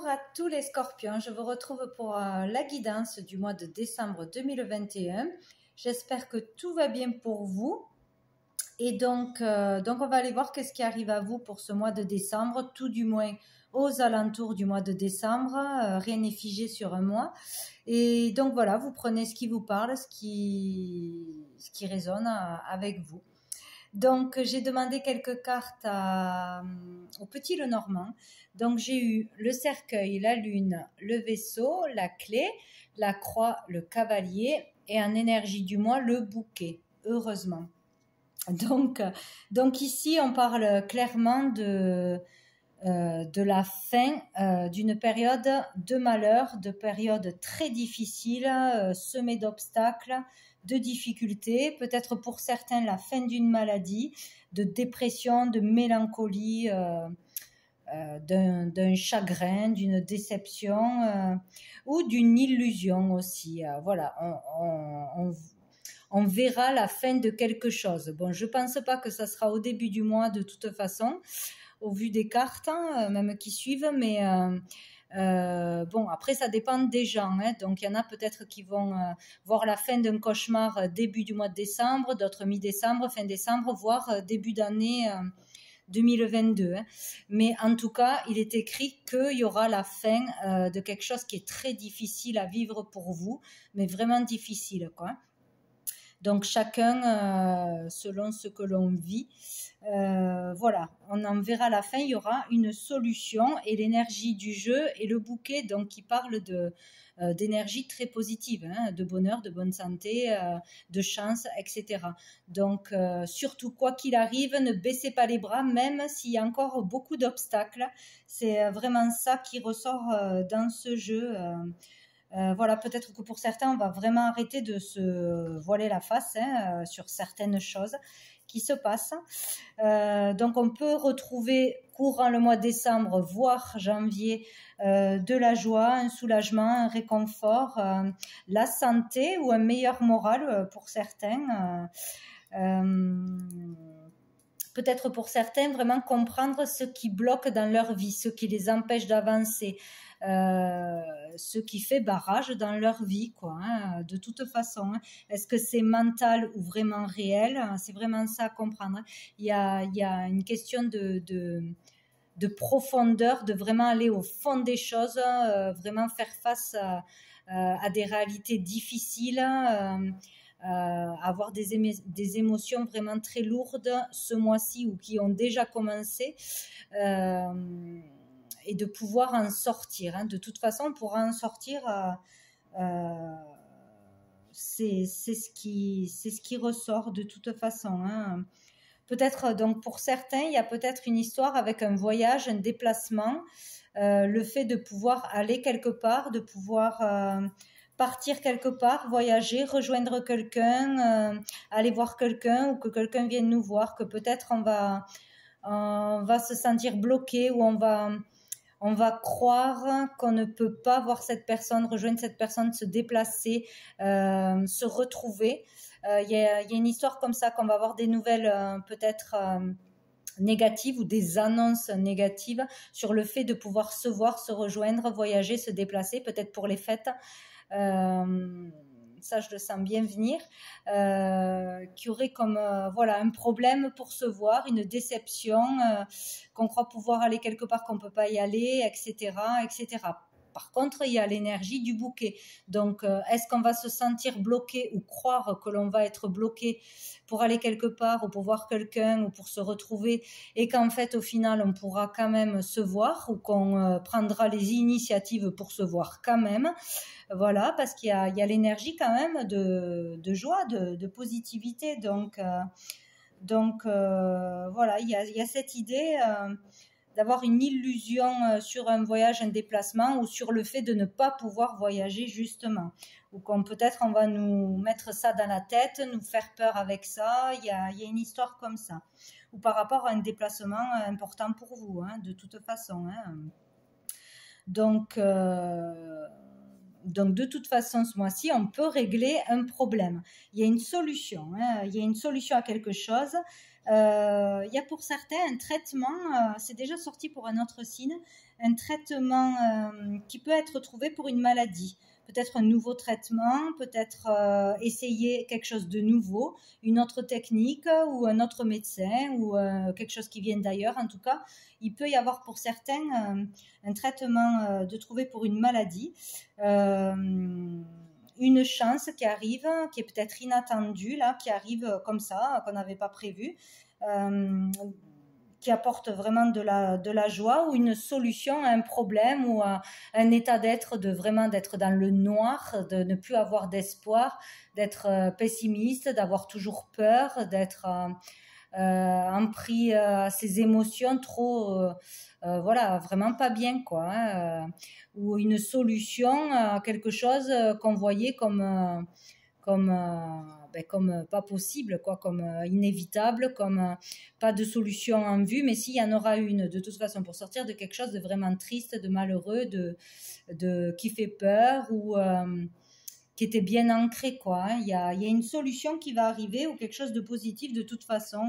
Bonjour à tous les scorpions, je vous retrouve pour la guidance du mois de décembre 2021. J'espère que tout va bien pour vous. Et donc on va aller voir qu'est-ce qui arrive à vous pour ce mois de décembre, tout du moins aux alentours du mois de décembre. Rien n'est figé sur un mois. Et donc voilà, vous prenez ce qui vous parle, ce qui résonne avec vous. Donc, j'ai demandé quelques cartes au Petit Lenormand. Donc, j'ai eu le cercueil, la lune, le vaisseau, la clé, la croix, le cavalier et en énergie du mois, le bouquet, heureusement. Donc ici, on parle clairement de la fin d'une période de malheur, de période très difficile, semée d'obstacles, de difficultés, peut-être pour certains la fin d'une maladie, de dépression, de mélancolie, d'un chagrin, d'une déception ou d'une illusion aussi. Voilà, on verra la fin de quelque chose. Bon, je pense pas que ça sera au début du mois de toute façon, au vu des cartes, même qui suivent, mais bon, après ça dépend des gens, donc il y en a peut-être qui vont voir la fin d'un cauchemar début du mois de décembre, d'autres mi-décembre, fin décembre, voire début d'année 2022. Mais en tout cas, il est écrit qu'il y aura la fin de quelque chose qui est très difficile à vivre pour vous, mais vraiment difficile, quoi. Donc chacun selon ce que l'on vit. Voilà, on en verra à la fin, il y aura une solution et l'énergie du jeu et le bouquet donc qui parle d'énergie très positive, de bonheur, de bonne santé, de chance, etc. Donc surtout quoi qu'il arrive, ne baissez pas les bras même s'il y a encore beaucoup d'obstacles. C'est vraiment ça qui ressort dans ce jeu. Voilà, peut-être que pour certains, on va vraiment arrêter de se voiler la face sur certaines choses qui se passent. Donc, on peut retrouver courant le mois de décembre, voire janvier, de la joie, un soulagement, un réconfort, la santé ou un meilleur moral pour certains. Peut-être pour certains, vraiment comprendre ce qui bloque dans leur vie, ce qui les empêche d'avancer. Ce qui fait barrage dans leur vie, quoi, de toute façon. Est-ce que c'est mental ou vraiment réel? C'est vraiment ça à comprendre. Il y a une question de profondeur, de vraiment aller au fond des choses, vraiment faire face à des réalités difficiles, avoir des émotions vraiment très lourdes ce mois-ci ou qui ont déjà commencé. Et de pouvoir en sortir. De toute façon, on pourra en sortir. C'est ce qui ressort de toute façon. Peut-être donc pour certains, il y a peut-être une histoire avec un voyage, un déplacement, le fait de pouvoir aller quelque part, de pouvoir partir quelque part, voyager, rejoindre quelqu'un, aller voir quelqu'un ou que quelqu'un vienne nous voir, que peut-être on va se sentir bloqué ou on va croire qu'on ne peut pas voir cette personne, rejoindre cette personne, se déplacer, se retrouver. Il y a une histoire comme ça, qu'on va avoir des nouvelles peut-être négatives ou des annonces négatives sur le fait de pouvoir se voir, se rejoindre, voyager, se déplacer, peut-être pour les fêtes. Ça je le sens bien venir, qui aurait comme voilà un problème pour se voir, une déception, qu'on croit pouvoir aller quelque part qu'on peut pas y aller, etc., etc. Par contre, il y a l'énergie du bouquet. Donc, est-ce qu'on va se sentir bloqué ou croire que l'on va être bloqué pour aller quelque part ou pour voir quelqu'un ou pour se retrouver et qu'en fait, au final, on pourra quand même se voir ou qu'on prendra les initiatives pour se voir quand même. Voilà, parce qu'il y a l'énergie quand même de joie, de positivité. Donc voilà, il y a cette idée d'avoir une illusion sur un voyage, un déplacement ou sur le fait de ne pas pouvoir voyager justement. Ou qu'on peut-être on va nous mettre ça dans la tête, nous faire peur avec ça. Il y a une histoire comme ça. Ou par rapport à un déplacement important pour vous, de toute façon. Donc donc de toute façon, ce mois-ci, on peut régler un problème. Il y a une solution, hein, il y a une solution à quelque chose. Il y a pour certains un traitement, c'est déjà sorti pour un autre signe, un traitement qui peut être trouvé pour une maladie. Peut-être un nouveau traitement, peut-être essayer quelque chose de nouveau, une autre technique ou un autre médecin ou quelque chose qui vient d'ailleurs. En tout cas, il peut y avoir pour certains un traitement de trouver pour une maladie, une chance qui arrive, qui est peut-être inattendue, là, qui arrive comme ça, qu'on n'avait pas prévu. Qui apporte vraiment de la joie ou une solution à un problème ou à un état d'être, vraiment d'être dans le noir, de ne plus avoir d'espoir, d'être pessimiste, d'avoir toujours peur, d'être empris à ses émotions trop, voilà, vraiment pas bien, quoi, hein, ou une solution à quelque chose qu'on voyait comme pas possible, quoi, comme inévitable, comme pas de solution en vue, mais s'il y en aura une, de toute façon, pour sortir de quelque chose de vraiment triste, de malheureux, qui fait peur ou qui était bien ancré, quoi, hein. Il y a une solution qui va arriver ou quelque chose de positif de toute façon.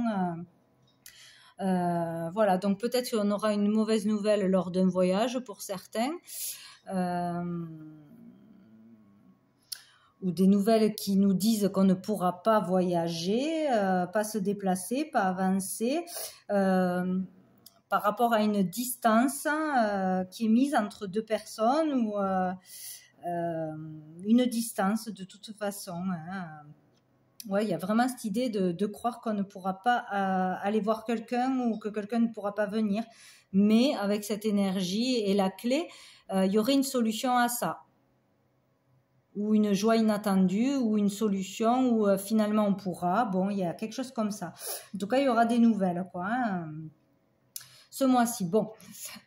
Voilà, donc peut-être qu'on aura une mauvaise nouvelle lors d'un voyage pour certains. Ou des nouvelles qui nous disent qu'on ne pourra pas voyager, pas se déplacer, pas avancer, par rapport à une distance qui est mise entre deux personnes ou une distance de toute façon, hein. Ouais, il y a vraiment cette idée de croire qu'on ne pourra pas aller voir quelqu'un ou que quelqu'un ne pourra pas venir, mais avec cette énergie et la clé, il y aurait une solution à ça, ou une joie inattendue, ou une solution où finalement on pourra. Bon, il y a quelque chose comme ça. En tout cas, il y aura des nouvelles, quoi, hein, ce mois-ci. Bon,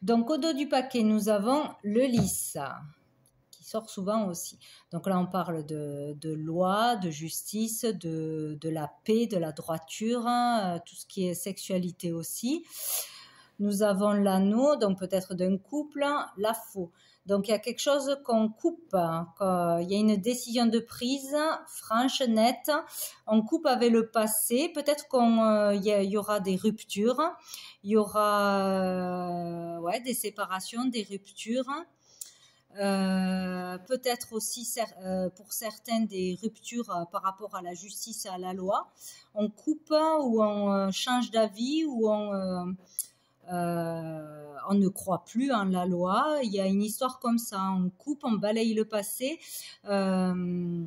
donc au dos du paquet, nous avons le lys, qui sort souvent aussi. Donc là, on parle de loi, de justice, de la paix, de la droiture, hein, tout ce qui est sexualité aussi. Nous avons l'anneau, donc peut-être d'un couple, la faux. Donc il y a quelque chose qu'on coupe, il y a une décision de prise franche, nette. On coupe avec le passé. Peut-être qu'il y aura des ruptures, il y aura des séparations, des ruptures. Peut-être aussi pour certains des ruptures par rapport à la justice et à la loi. On coupe ou on change d'avis ou on ne croit plus en la loi. Il y a une histoire comme ça, on coupe, on balaye le passé. Il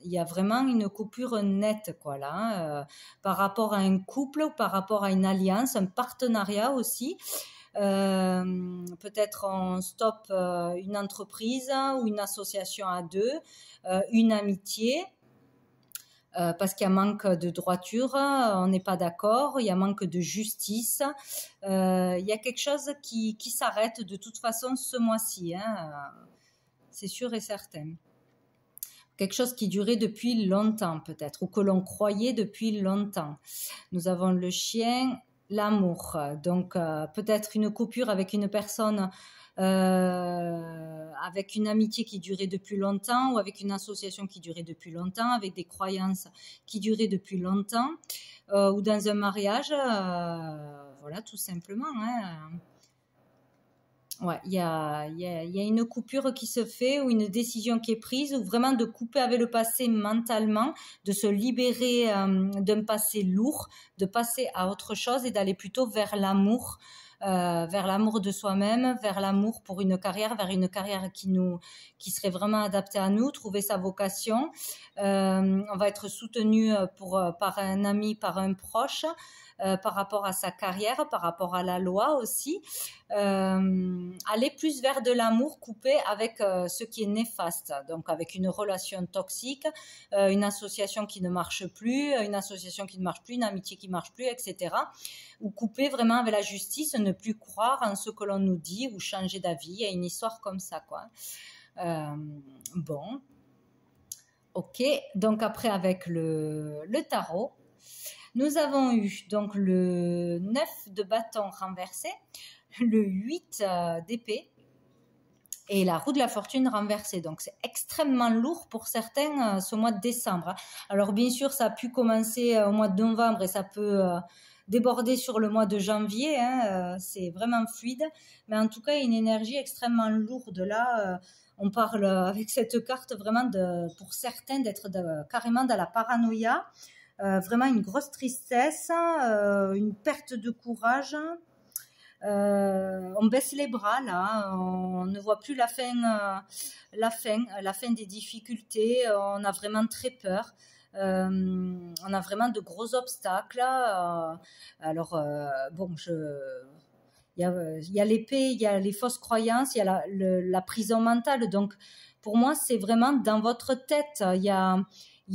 y a vraiment une coupure nette, quoi, là, par rapport à un couple ou par rapport à une alliance, un partenariat aussi. Peut-être on stoppe une entreprise ou une association à deux, une amitié. Parce qu'il y a manque de droiture, on n'est pas d'accord, il y a manque de justice, il y a quelque chose qui s'arrête de toute façon ce mois-ci, hein, c'est sûr et certain. Quelque chose qui durait depuis longtemps peut-être, ou que l'on croyait depuis longtemps. Nous avons le chien, l'amour, donc peut-être une coupure avec une personne, avec une amitié qui durait depuis longtemps ou avec une association qui durait depuis longtemps, avec des croyances qui duraient depuis longtemps, ou dans un mariage, voilà, tout simplement, hein. Ouais, il y a une coupure qui se fait ou une décision qui est prise, ou vraiment de couper avec le passé mentalement, de se libérer d'un passé lourd, de passer à autre chose et d'aller plutôt vers l'amour de soi-même, vers l'amour pour une carrière, vers une carrière qui serait vraiment adaptée à nous, trouver sa vocation. On va être soutenu par un ami, par un proche, par rapport à sa carrière, par rapport à la loi aussi. Aller plus vers de l'amour coupé avec ce qui est néfaste, donc avec une relation toxique, une association qui ne marche plus, une amitié qui ne marche plus, etc. Ou couper vraiment avec la justice, ne plus croire en ce que l'on nous dit ou changer d'avis. Il y a une histoire comme ça, quoi. Bon. Ok, donc après avec le tarot, nous avons eu donc le 9 de bâton renversé, le 8 d'épée, et la roue de la fortune renversée. Donc, c'est extrêmement lourd pour certains ce mois de décembre. Alors, bien sûr, ça a pu commencer au mois de novembre et ça peut déborder sur le mois de janvier. C'est vraiment fluide. Mais en tout cas, il y a une énergie extrêmement lourde. Là, on parle avec cette carte vraiment, pour certains, d'être carrément dans la paranoïa. Vraiment une grosse tristesse, une perte de courage. On baisse les bras là, on ne voit plus la fin des difficultés, on a vraiment très peur. On a vraiment de gros obstacles. Alors, bon, il y a l'épée, il y a les fausses croyances, il y a la prison mentale. Donc, pour moi, c'est vraiment dans votre tête. Il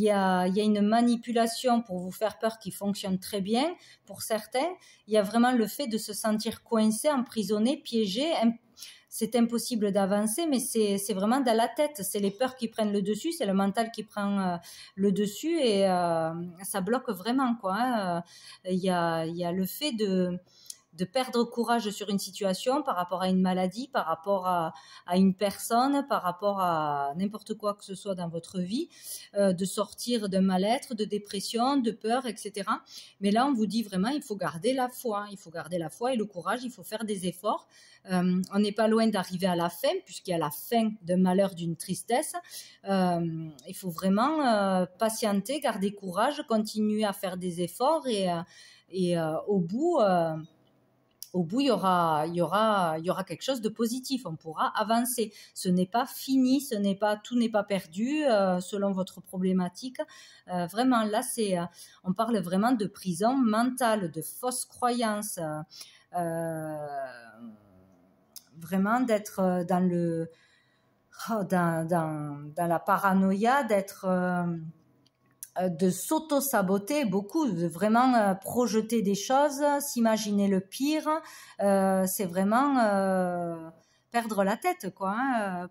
y a une manipulation pour vous faire peur qui fonctionne très bien pour certains. Il y a vraiment le fait de se sentir coincé, emprisonné, piégé. C'est impossible d'avancer, mais c'est vraiment dans la tête. C'est les peurs qui prennent le dessus, c'est le mental qui prend le dessus et ça bloque vraiment, quoi. Il y a le fait de perdre courage sur une situation par rapport à une maladie, par rapport à une personne, par rapport à n'importe quoi que ce soit dans votre vie, de sortir d'un mal-être, de dépression, de peur, etc. Mais là, on vous dit vraiment, il faut garder la foi. Il faut garder la foi et le courage, il faut faire des efforts. On n'est pas loin d'arriver à la fin, puisqu'il y a la fin d'un malheur, d'une tristesse. Il faut vraiment patienter, garder courage, continuer à faire des efforts et au bout, il y aura quelque chose de positif. On pourra avancer. Ce n'est pas fini, tout n'est pas perdu selon votre problématique. Vraiment, là, on parle vraiment de prison mentale, de fausses croyances. Vraiment d'être dans la paranoïa, de s'auto-saboter beaucoup, de vraiment projeter des choses, s'imaginer le pire. C'est vraiment perdre la tête, quoi,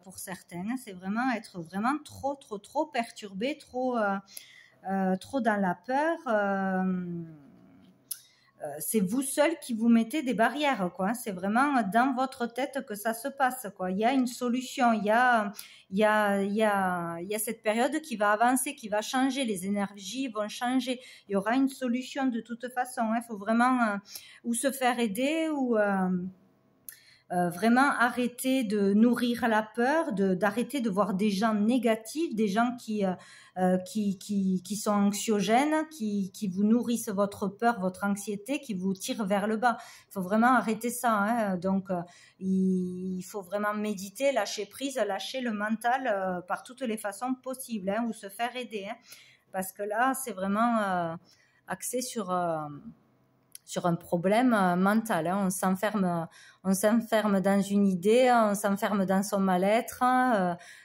pour certains. C'est vraiment être vraiment trop perturbé, trop dans la peur. C'est vous seul qui vous mettez des barrières, quoi. C'est vraiment dans votre tête que ça se passe, quoi. Il y a une solution, il y a cette période qui va avancer, qui va changer, les énergies vont changer. Il y aura une solution de toute façon. Il faut vraiment ou se faire aider ou vraiment arrêter de nourrir la peur, d'arrêter de voir des gens négatifs, des gens qui sont anxiogènes, qui vous nourrissent votre peur, votre anxiété, qui vous tirent vers le bas. Il faut vraiment arrêter ça. Donc, il faut vraiment méditer, lâcher prise, lâcher le mental par toutes les façons possibles, ou se faire aider. Parce que là, c'est vraiment axé sur un problème mental. On s'enferme dans une idée, on s'enferme dans son mal-être,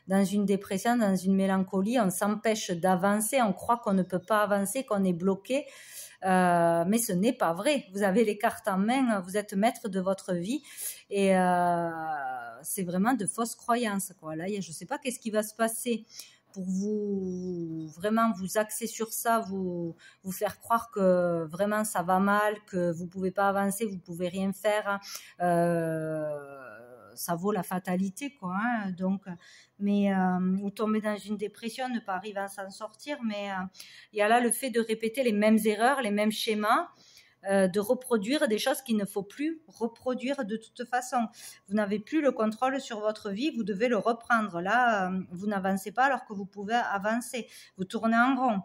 dans une dépression, dans une mélancolie. On s'empêche d'avancer, on croit qu'on ne peut pas avancer, qu'on est bloqué. Mais ce n'est pas vrai. Vous avez les cartes en main, vous êtes maître de votre vie et c'est vraiment de fausses croyances, quoi. Là, je ne sais pas qu'est-ce qui va se passer pour vous vraiment vous axer sur ça, vous faire croire que vraiment ça va mal, que vous pouvez pas avancer, vous pouvez rien faire, ça vaut la fatalité, quoi. Donc, mais vous tombez dans une dépression, ne pas arriver à s'en sortir, mais il y a là le fait de répéter les mêmes erreurs, les mêmes schémas. De reproduire des choses qu'il ne faut plus reproduire de toute façon. Vous n'avez plus le contrôle sur votre vie, vous devez le reprendre. Là, vous n'avancez pas alors que vous pouvez avancer. Vous tournez en rond.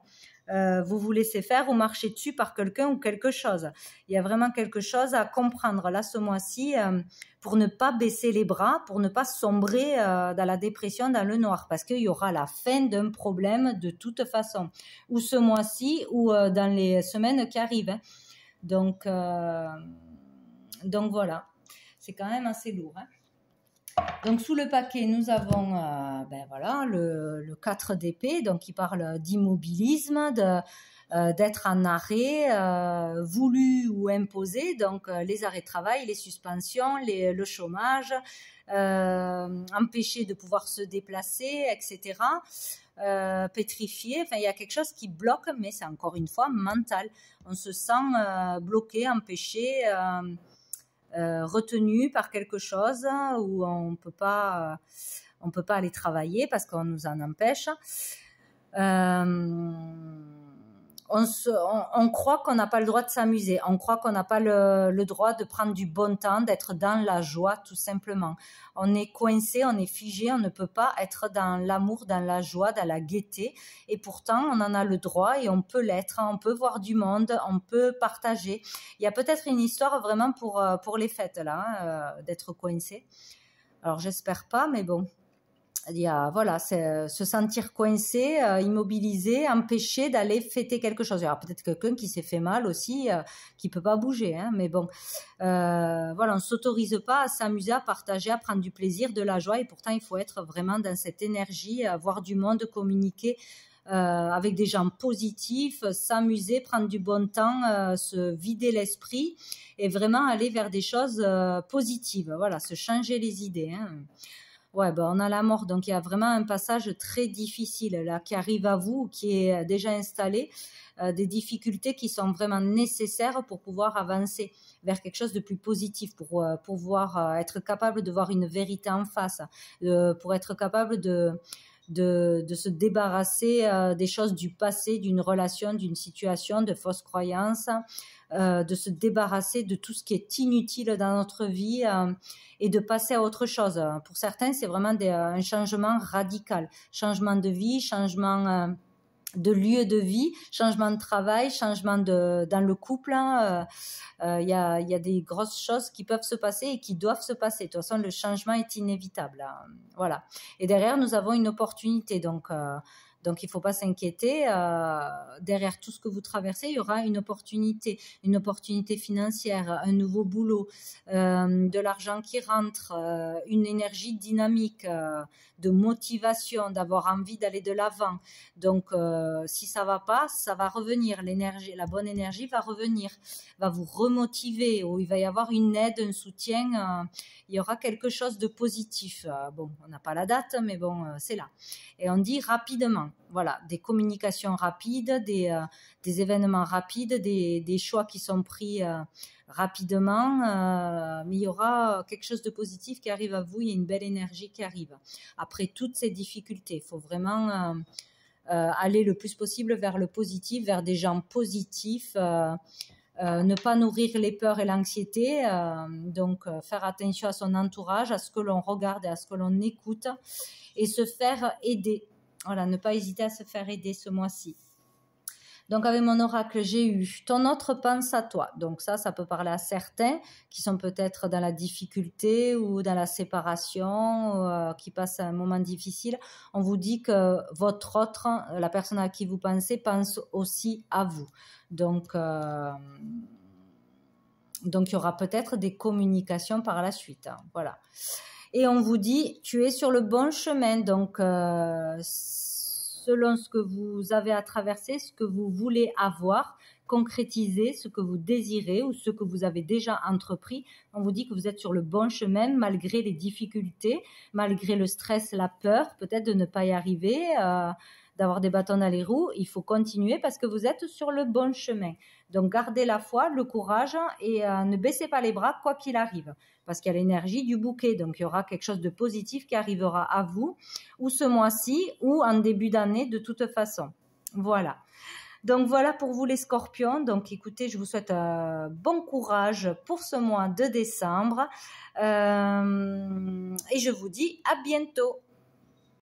Vous vous laissez faire ou marchez dessus par quelqu'un ou quelque chose. Il y a vraiment quelque chose à comprendre là ce mois-ci pour ne pas baisser les bras, pour ne pas sombrer dans la dépression, dans le noir, parce qu'il y aura la fin d'un problème de toute façon, ou ce mois-ci ou dans les semaines qui arrivent. Donc voilà, c'est quand même assez lourd. Donc sous le paquet, nous avons le 4 d'épée, donc qui parle d'immobilisme, d'être en arrêt, voulu ou imposé, donc les arrêts de travail, les suspensions, le chômage, empêcher de pouvoir se déplacer, etc. Pétrifié, enfin il y a quelque chose qui bloque, mais c'est encore une fois mental. On se sent bloqué, empêché, retenu par quelque chose, où on peut pas aller travailler parce qu'on nous en empêche. On croit qu'on n'a pas le droit de s'amuser, on croit qu'on n'a pas le droit de prendre du bon temps, d'être dans la joie tout simplement. On est coincé, on est figé, on ne peut pas être dans l'amour, dans la joie, dans la gaieté, et pourtant on en a le droit et on peut l'être, on peut voir du monde, on peut partager. Il y a peut-être une histoire vraiment pour les fêtes là, d'être coincé. Alors j'espère pas, mais bon. Il y a, voilà, c'est se sentir coincé, immobilisé, empêché d'aller fêter quelque chose. Il y aura peut-être quelqu'un qui s'est fait mal aussi, qui peut pas bouger, hein, mais bon, voilà, on s'autorise pas à s'amuser, à partager, à prendre du plaisir, de la joie, et pourtant il faut être vraiment dans cette énergie, voir du monde, communiquer avec des gens positifs, s'amuser, prendre du bon temps, se vider l'esprit et vraiment aller vers des choses positives. Voilà, se changer les idées, hein. Ouais, ben on a la mort, donc il y a vraiment un passage très difficile là qui arrive à vous, qui est déjà installé, des difficultés qui sont vraiment nécessaires pour pouvoir avancer vers quelque chose de plus positif, pour pouvoir être capable de voir une vérité en face, pour être capable de se débarrasser des choses du passé, d'une relation, d'une situation, de fausses croyances, de se débarrasser de tout ce qui est inutile dans notre vie et de passer à autre chose. Pour certains, c'est vraiment un changement radical, changement de vie, changement de lieu de vie, changement de travail, changement dans le couple. Il y a des grosses choses qui peuvent se passer et qui doivent se passer. De toute façon, le changement est inévitable. Voilà. Et derrière, nous avons une opportunité. Donc il ne faut pas s'inquiéter. Derrière tout ce que vous traversez, il y aura une opportunité financière, un nouveau boulot, de l'argent qui rentre, une énergie dynamique, de motivation, d'avoir envie d'aller de l'avant. Donc, si ça va pas, ça va revenir. L'énergie, la bonne énergie va revenir, va vous remotiver, ou il va y avoir une aide, un soutien. Il y aura quelque chose de positif. Bon, on n'a pas la date, mais bon, c'est là. Et on dit rapidement. Voilà, des communications rapides, des événements rapides, des choix qui sont pris rapidement, mais il y aura quelque chose de positif qui arrive à vous, il y a une belle énergie qui arrive. Après toutes ces difficultés, il faut vraiment aller le plus possible vers le positif, vers des gens positifs, ne pas nourrir les peurs et l'anxiété, donc faire attention à son entourage, à ce que l'on regarde et à ce que l'on écoute, et se faire aider. Voilà, ne pas hésiter à se faire aider ce mois-ci. Donc avec mon oracle, j'ai eu ton autre pense à toi. Donc ça peut parler à certains qui sont peut-être dans la difficulté ou dans la séparation, ou, qui passent un moment difficile. On vous dit que votre autre, la personne à qui vous pensez, pense aussi à vous. Donc il y aura peut-être des communications par la suite. Hein, voilà. Et on vous dit, tu es sur le bon chemin. Donc, selon ce que vous avez à traverser, ce que vous voulez avoir, concrétiser, ce que vous désirez ou ce que vous avez déjà entrepris, on vous dit que vous êtes sur le bon chemin malgré les difficultés, malgré le stress, la peur, peut-être de ne pas y arriver, d'avoir des bâtons dans les roues. Il faut continuer parce que vous êtes sur le bon chemin. Donc, gardez la foi, le courage et ne baissez pas les bras quoi qu'il arrive. Parce qu'il y a l'énergie du bouquet. Donc, il y aura quelque chose de positif qui arrivera à vous, ou ce mois-ci, ou en début d'année de toute façon. Voilà. Donc, voilà pour vous les scorpions. Donc, écoutez, je vous souhaite bon courage pour ce mois de décembre. Et je vous dis à bientôt.